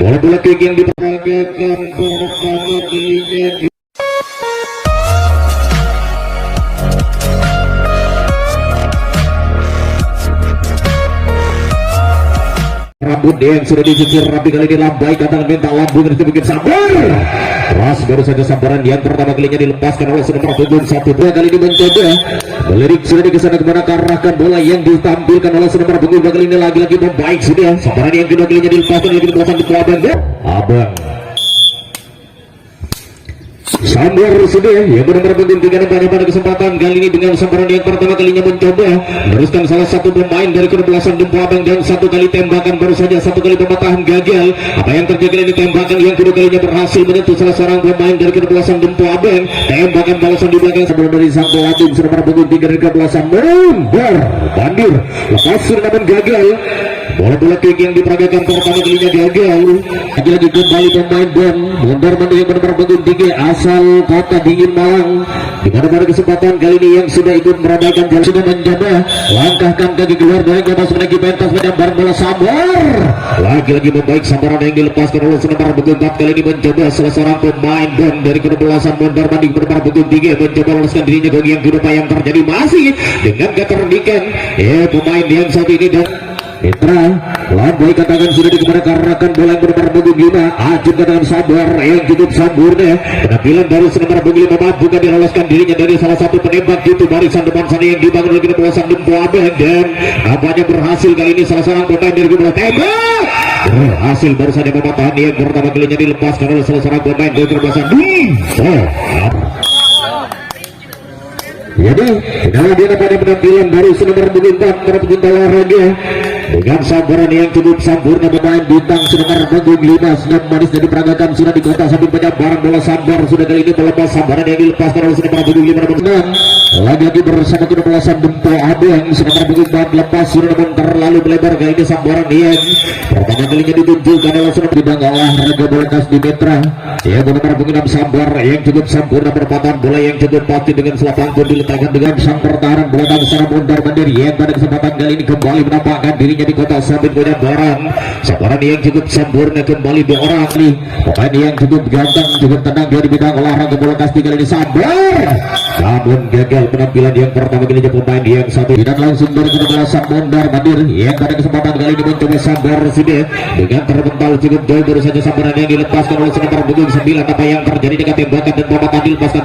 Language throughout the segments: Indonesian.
bola kick yang diperagakan pertama kalinya. Rambut yang sudah disisir rapi kali ini lambai katakan minta lambung itu bikin sabar keras baru saja sambaran yang pertama kalinya dilepaskan oleh nomor punggung 1 dua kali ini mencoba melirik sudah dikesana kemana arahkan bola yang ditampilkan oleh nomor punggung dua kali ini lagi-lagi membaik sudah sambaran yang kedua kalinya dilepaskan oleh kelepasan di abang sambar sudah ya benar-benar menghentikan pada kesempatan kali ini dengan sambaran yang pertama kalinya mencoba meneruskan salah satu pemain dari kedebelasan Dempo Abang dan satu kali tembakan baru saja satu kali pematahan gagal. Apa yang terjadi ini tembakan yang kedua kalinya berhasil menyentuh salah seorang pemain dari kedebelasan Dempo Abang. Tembakan balasan di belakang sebelum dari sang pelatih sudah merebut 3 dari kedebelasan mundur bandir lepas sudah namun gagal. Bola kick yang diperagakan pertama kalinya gagal. Lagi-lagi kembali pemain dan mundur yang benar-benar bangun tinggi asal Kota Dingin Malang. Di mana pada kesempatan kali ini yang sudah ikut meramaikan jalan sudah mencoba langkahkan kaki keluar dari masuk lagi pentas menyambar bola sambar. Lagi-lagi membaik sambaran yang dilepaskan oleh nomor punggung 4 kali ini mencoba salah seorang pemain dan dari kedebelasan mundur banding benar-benar punggung 3 mencoba meloloskan dirinya ke yang kedua yang terjadi masih dengan keterdikan pemain yang saat ini dan Mitra lambai katakan sudah dikemarahkan bola yang benar-benar punggung 5 Ajun katakan sabar yang cukup sempurna penampilan dari nomor punggung 5 mampu diloloskan dirinya dari salah satu penembak itu barisan depan sana yang dibangun oleh kedebelasan Dempo Abang dan nampaknya berhasil kali ini salah seorang pemain dari kedebelasan tembak berhasil baru saja pematahan yang pertama kalinya dilepaskan oleh salah seorang pemain dari kedebelasan jadi inilah dia pada penampilan dari nomor punggung 4 para pecinta olahraga dengan sambaran yang cukup sempurna pemain bintang nomor punggung 5 senyum manis dan diperagakan sudah di kota sambil penyabaran bola sambar sudah kali ini melepas sambaran yang dilepaskan oleh nomor punggung 5 nomor 6 lagi-lagi bersama kedebelasan Dempo Abang nomor punggung 4 lepas sudah namun terlalu melebar kali ini sambaran yang pertama kalinya ditunjukkan oleh nomor bidang olahraga bola kas di Metra ya nomor punggung 6 sambar yang cukup sempurna perpatahan bola yang cukup pasti dengan selapang pun diletakkan dengan sang pertahanan bola bangsa mundur mandiri yang pada kesempatan kali ini kembali menampakkan dirinya di kota sambil punya barang sambaran yang cukup sempurna kembali di orang nih pemain yang cukup ganteng cukup tenang dia di bidang olahraga bola kasti kali ini sabar namun gagal penampilan yang pertama kalinya pemain yang satu dan langsung dari kedebelasan mundur mandir yang pada kesempatan kali ini mencoba sabar sudah dengan terbental cukup jauh baru saja sambaran yang dilepaskan oleh nomor punggung 9 apa yang terjadi dengan tembakan dan pematahan dilepaskan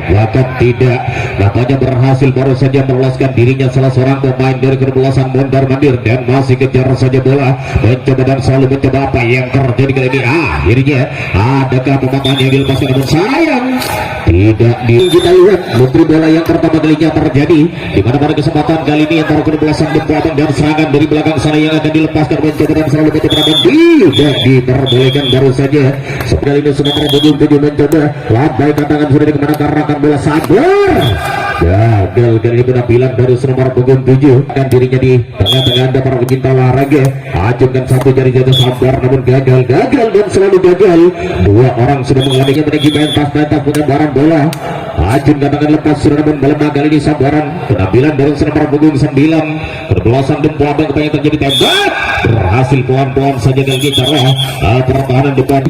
bahkan tidak nampaknya berhasil baru saja meloloskan dirinya salah seorang pemain dari kedebelasan mundur mandir dan masih kejar saja bola mencoba dan selalu mencoba apa yang terjadi kali ini akhirnya adakah pematahan yang dilepaskan namun sayang tidak kita lihat menteri bola yang pertama kalinya terjadi di mana pada kesempatan kali ini antara kedebelasan Dempo Abang dan serangan dari belakang sana yang akan dilepaskan mencoba dan selalu mencoba namun tidak diperbolehkan baru saja sekali ini sudah terjadi mencoba lambai katakan sudah dikemarahkan bola sabar gagal kali ini penampilan dari nomor punggung 7 akan dirinya di tengah-tengah anda para pecinta olahraga acungkan satu jari jatuh sabar namun gagal dan selalu gagal dua orang sudah mengalaminya menaiki pentas punya barang bola Ajun katakan lepas sudah namun melemah kali ini sambaran penampilan dari nomor punggung 9 kedebelasan Dempo Abang yang terjadi tembak berhasil pelan-pelan saja kali ini cara pertahanan depan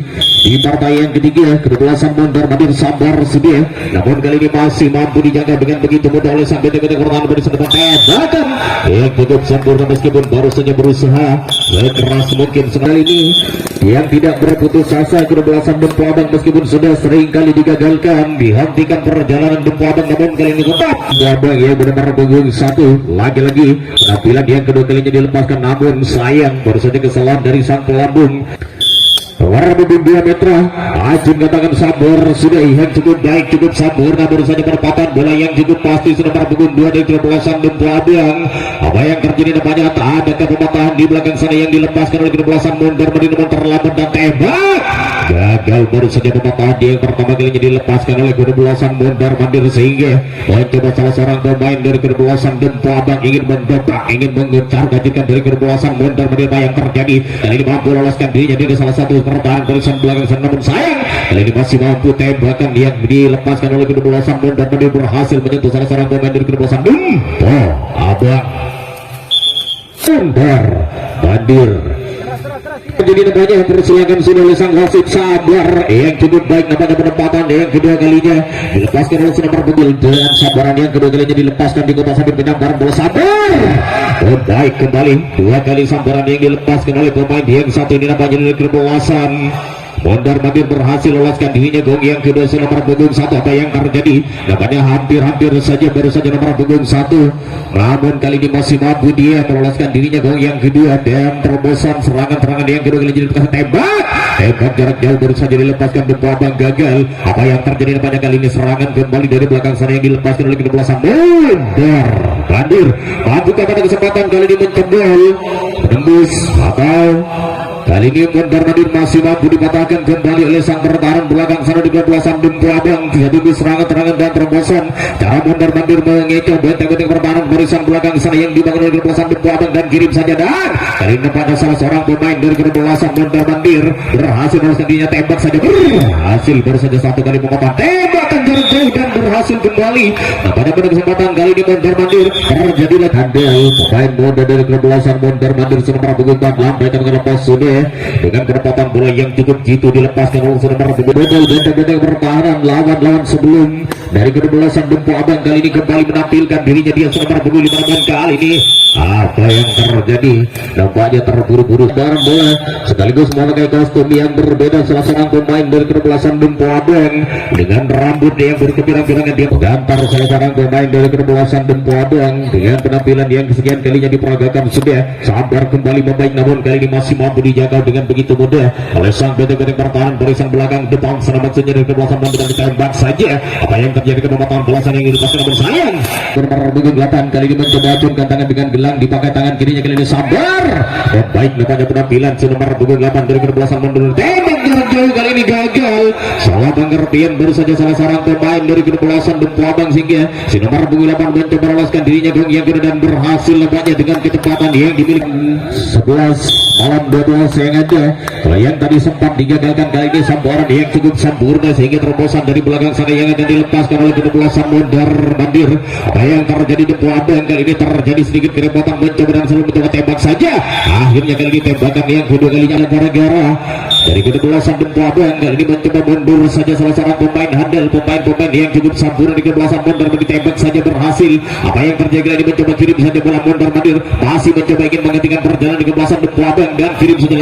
di partai yang ketiga kedebelasan mundur mandir sabar sudah namun kali ini masih mampu dijaga dengan begitu mudah oleh sang benteng pertahanan dari depan tembakan yang cukup sempurna meskipun baru saja berusaha sekeras mungkin sekali ini yang tidak berputus asa kedebelasan Dempo Abang meskipun sudah sering kali digagalkan dihentikan perjalanan Dempo Abang namun kali ini tetap Abang yang benar-benar punggung 1 lagi-lagi penampilan yang kedua kalinya dilepaskan namun sayang baru saja kesalahan dari sang pelambung warna punggung 2 Metra Ajun katakan sabar sudah yang cukup baik cukup sempurna baru saja perempatan bola yang cukup pasti sudah punggung 2 dari kedebelasan Dempo Abang apa yang terjadi namanya ada pematahan di belakang sana yang dilepaskan oleh kedebelasan mundur menjadi nomor terlambat dan tembak gagal baru saja pematahan yang pertama kalinya dilepaskan oleh kedebelasan mundur mandir sehingga mencoba salah seorang pemain dari kedebelasan Dempo Abang ingin mendobrak ingin mengejar gajikan dari kedebelasan mundur mandir apa yang terjadi kali ini mampu loloskan dirinya dari salah satu pertahanan barisan belakang sana namun sayang kali ini masih mampu tembakan yang dilepaskan oleh kedebelasan mundur mandir berhasil menyentuh salah seorang pemain dari kedebelasan Dempo Abang mundur mandir menjadi namanya persilakan sudah oleh sang wasit Sabar yang cukup baik namanya penempatan yang kedua kalinya dilepaskan oleh nomor punggung dengan Sabaran yang kedua kalinya dilepaskan di kota sambil penyambaran bola Sabar baik kembali dua kali Sabaran yang dilepaskan oleh pemain yang satu ini namanya dari kebelasan Mondar Mandir berhasil loloskan dirinya gong yang kedua nomor punggung satu. Apa yang terjadi namanya hampir saja baru saja nomor punggung satu, namun kali ini masih mampu dia meloloskan dirinya gong yang kedua dan terobosan serangan yang kedua kali jadi tembak jarak jauh baru saja dilepaskan Dempo Abang gagal. Apa yang terjadi namanya kali ini serangan kembali dari belakang sana yang dilepaskan oleh kedebelasan Mondar Mandir mampu pada kesempatan kali ini mencebol menembus atau kali ini Mondar Mandir masih mampu dipatahkan kembali oleh sang pertahanan belakang sana di kebelasan Dempo Abang. Tidak tunggu serangan dan terobosan cara Mondar Mandir mengecoh benteng-benteng pertahanan barisan belakang sana yang dibangun oleh kebelasan Dempo Abang dan kirim saja dan kali ini pada salah seorang pemain dari kebelasan Mondar Mandir berhasil meloloskan dirinya tembak saja berhasil baru saja satu kali memotong tembakan jarak jauh dan berhasil kembali. Nah pada kesempatan kali ini Mondar Mandir terjadilah handel pemain muda dari kebelasan Mondar Mandir nomor punggung 4 lambaikan ke lepas sudah dengan penempatan bola yang cukup jitu dilepaskan oleh nomor punggung benteng pertahanan lawan sebelum dari kebelasan Dempo Abang kali ini kembali menampilkan dirinya dia nomor punggung 5 kali ini apa yang terjadi nampaknya terburu-buru barang bola sekaligus memakai kostum yang berbeda salah seorang pemain dari kebelasan Dempo Abang dengan rambut yang berkepirang-pirangan dia menggantar salah seorang pemain dari kebelasan Dempo Abang dengan penampilan yang kesekian kalinya diperagakan sudah Sabar kembali membaik namun kali ini masih mampu dijaga dengan begitu mudah oleh sang benteng-benteng pertahanan barisan belakang depan sana maksudnya dari kebelasan Bandung dan ditembak saja. Apa yang terjadi ke pemotong belasan yang dilepaskan namun sayang nomor punggung 8 kali ini mencoba acungkan tangan dengan gelang dipakai tangan kirinya kali ini Sabar dan baik namanya penampilan si nomor punggung 8 dari kebelasan Bandung tembak jarak jauh kali ini gagal salah pengertian baru saja salah seorang pemain dari kebelasan Dempo Abang sehingga si nomor punggung 8 mencoba meloloskan dirinya gong yang kedua dan berhasil nampaknya dengan kecepatan yang dimiliki 11 malam 12 yang ada kalau yang tadi sempat digagalkan kali ini Sabaran yang cukup sempurna sehingga terobosan dari belakang sana yang akan dilepaskan oleh kedebelasan Mondar Mandir. Apa yang terjadi Dempo Abang kali ini terjadi sedikit kerepotan mencoba dan selalu mencoba tembak saja akhirnya kali ini tembakan yang kedua kalinya gara-gara dari kedebelasan Dempo Abang kali ini mencoba mundur saja salah seorang pemain handal pemain yang cukup sempurna di kedebelasan Mondar Mandir tembak saja berhasil. Apa yang terjadi kali ini mencoba kirim saja bola Mondar Mandir masih mencoba ingin menghentikan perjalanan di kedebelasan Dempo Abang dan kirim saja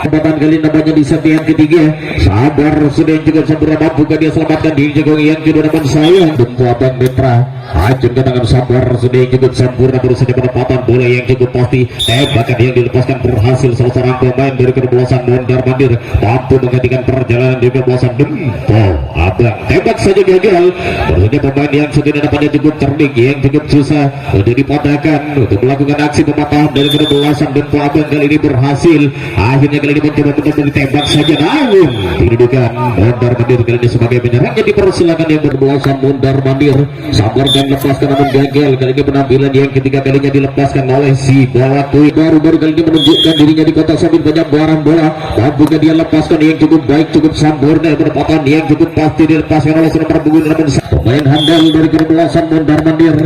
kesempatan kali namanya di set yang ketiga Sabar sudah juga sempurna mampu dia selamatkan diri jagung yang kedua namun sayang Dempo Abang Mitra hajun ke tangan Sabar sudah cukup sempurna baru saja penempatan bola yang cukup pasti tembakan yang dilepaskan berhasil salah seorang pemain dari kedebelasan Mondar Mandir mampu menghentikan perjalanan di kedebelasan Dempo Abang tembak saja gagal baru saja pemain yang sudah namanya cukup cerdik yang cukup susah untuk dipatahkan untuk melakukan aksi pematahan dari kedebelasan Dempo Abang kali ini berhasil akhirnya kali ini mencoba ditembak saja namun kedudukan Mondar Mandir kali ini sebagai penyerangnya dipersilakan yang berbelasan Mondar Mandir Sabar dan lepaskan namun gagal kali ini penampilan yang ketiga kalinya dilepaskan oleh si Bawatui baru kali ini menunjukkan dirinya di kotak sambil penyebaran bola mampu dia lepaskan yang cukup baik cukup sempurna penempatan yang cukup pasti dilepaskan oleh nomor punggung pemain handal dari kedebelasan Mondar Mandir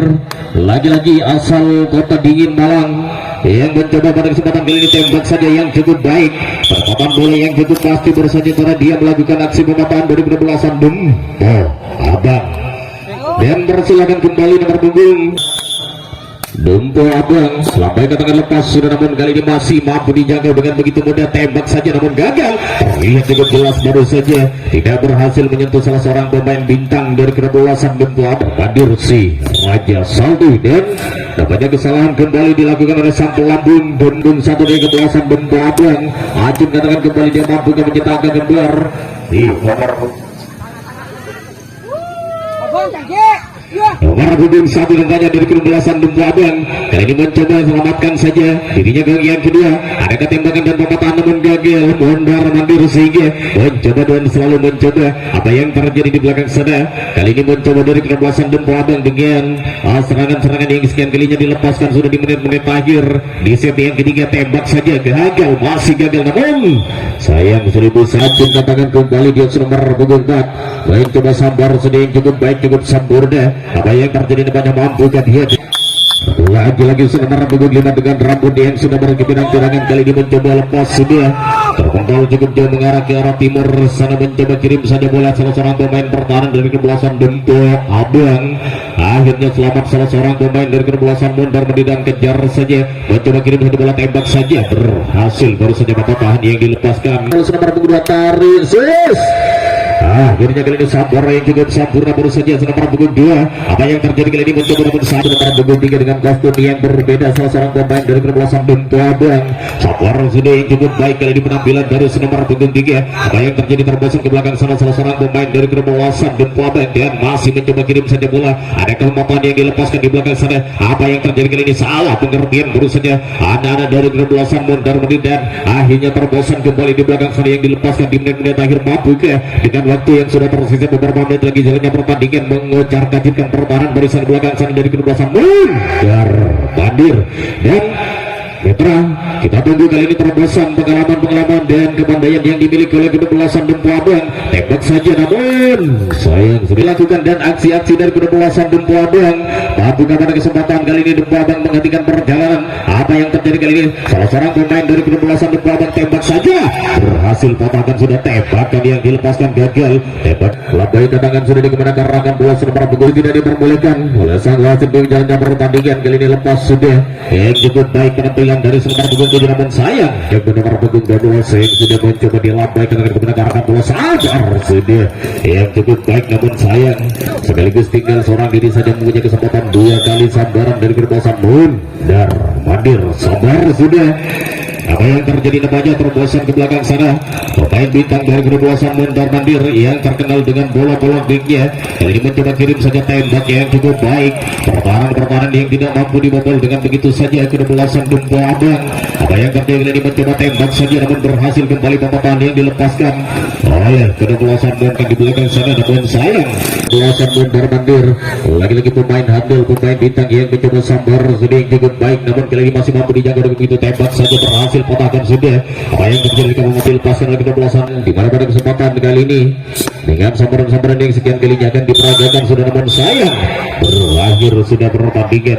lagi-lagi asal kota dingin Malang yang mencoba pada kesempatan kali ini tembak saja yang cukup baik perempatan bola yang cukup pasti baru saja karena dia melakukan aksi pematahan dari kedebelasan Dempo Abang dan bersilakan kembali nomor punggung Dempo Abang lambai katakan lepas sudah namun kali ini masih mampu dijaga dengan begitu mudah tembak saja namun gagal terlihat cukup jelas baru saja tidak berhasil menyentuh salah seorang pemain bintang dari kedebelasan Dempo Abang Mandir si Raja Saldu dan nampaknya kesalahan kembali dilakukan oleh sang pelambung Bundung satu dari kedebelasan Dempo Abang Acun katakan kembali dia mampu menciptakan gambar di nomor nomor punggung satu tentanya dari kedebelasan Dempo Abang kali ini mencoba selamatkan saja dirinya gong yang kedua ada ketembakan dan pematahan namun gagal Mondar Mandir sehingga mencoba dan selalu mencoba apa yang terjadi di belakang sana kali ini mencoba dari kedebelasan Dempo Abang dengan serangan-serangan yang sekian kalinya dilepaskan sudah di menit-menit akhir di set yang ketiga tembak saja gagal masih gagal namun sayang seribu satu katakan kembali di nomor punggung 4 mencoba Sabar sudah yang cukup baik cukup sempurna apa yang terjadi depannya mampu dia Lagi-lagi sudah merebut 5 dengan rambut yang sudah berkepinang turangan kali ini mencoba lepas sudah terkontrol cukup jauh mengarah ke arah timur sana mencoba kirim saja bola salah seorang pemain pertahanan dari kebelasan Dempo Abang. Akhirnya selamat salah seorang pemain dari kebelasan Mondar Mendidan kejar saja mencoba kirim satu bola tembak saja berhasil baru saja mata tahan yang dilepaskan. Sudah merebut 2 tarik sis. Akhirnya kali ini Sabar yang cukup sempurna baru saja sudah pukul 2. Apa yang terjadi kali ini mencoba nomor 1 nomor pukul 3 dengan kostum yang berbeda salah seorang pemain dari kebelasan Dempo Abang. Sabar sudah yang cukup baik kali ini penampilan dari nomor pukul 3. Apa yang terjadi terbosong ke belakang sana salah seorang pemain dari kebelasan Dempo Abang dan masih mencoba kirim saja bola. Ada kemampuan yang dilepaskan di belakang sana. Apa yang terjadi kali ini salah pengertian baru saja anak-anak dari kebelasan Mondar Mendidan akhirnya terbosan kembali di belakang sana yang dilepaskan di menit-menit akhir mampu ke dengan waktu yang sudah tersisa beberapa menit lagi jalannya pertandingan mengejar kacikan pertahanan barisan belakang sana dari kebelasan Mondar Mandir dan Mitra. Kita tunggu kali ini terobosan pengalaman dan kepandaian yang dimiliki oleh kebelasan Dempo Abang. Tembak saja namun sayang sudah dilakukan dan aksi-aksi dari kebelasan Dempo Abang mampu pada kesempatan kali ini Dempo Abang menghentikan perjalanan. Apa yang terjadi kali ini salah seorang pemain dari kebelasan Dempo Abang tembak saja berhasil patahkan sudah tembakan yang dilepaskan gagal. Tembak labai tendangan sudah dikemenangkan rakan bola nomor pukul tidak diperbolehkan oleh sang wasit di jalannya pertandingan kali ini lepas sudah yang cukup baik penampilan dari nomor pukul 7 namun sayang yang nomor pukul 12 yang sudah mencoba dilambaikan dengan kemenangan rakan bola Sabar sudah yang cukup baik namun sayang sekaligus tinggal seorang diri saja mempunyai kesempatan 2 kali sambaran dari kebelasan Mondar Mandir. Sabar sudah apa yang terjadi namanya terbosan ke belakang sana pemain bintang dari kebelasan Mondar Mandir yang terkenal dengan bola-bola tingginya kali ini mencoba kirim saja tembak yang cukup baik pertahanan yang tidak mampu dibobol dengan begitu saja kebelasan Dempo Abang. Apa yang terjadi kali ini mencoba tembak saja namun berhasil kembali pertahanan yang dilepaskan oleh kebelasan Mondar di belakang sana namun sayang kebelasan Mondar Mandir lagi-lagi pemain handal pemain bintang yang mencoba sambar sudah yang cukup baik namun kali ini masih mampu dijaga dengan begitu tembak saja berhasil patahkan sudah. Apa yang terjadi kamu mau dilepaskan oleh kebelasan di mana pada kesempatan kali ini dengan sambaran-sambaran yang sekian kalinya akan diperagakan sudah namun sayang berakhir sudah pertandingan.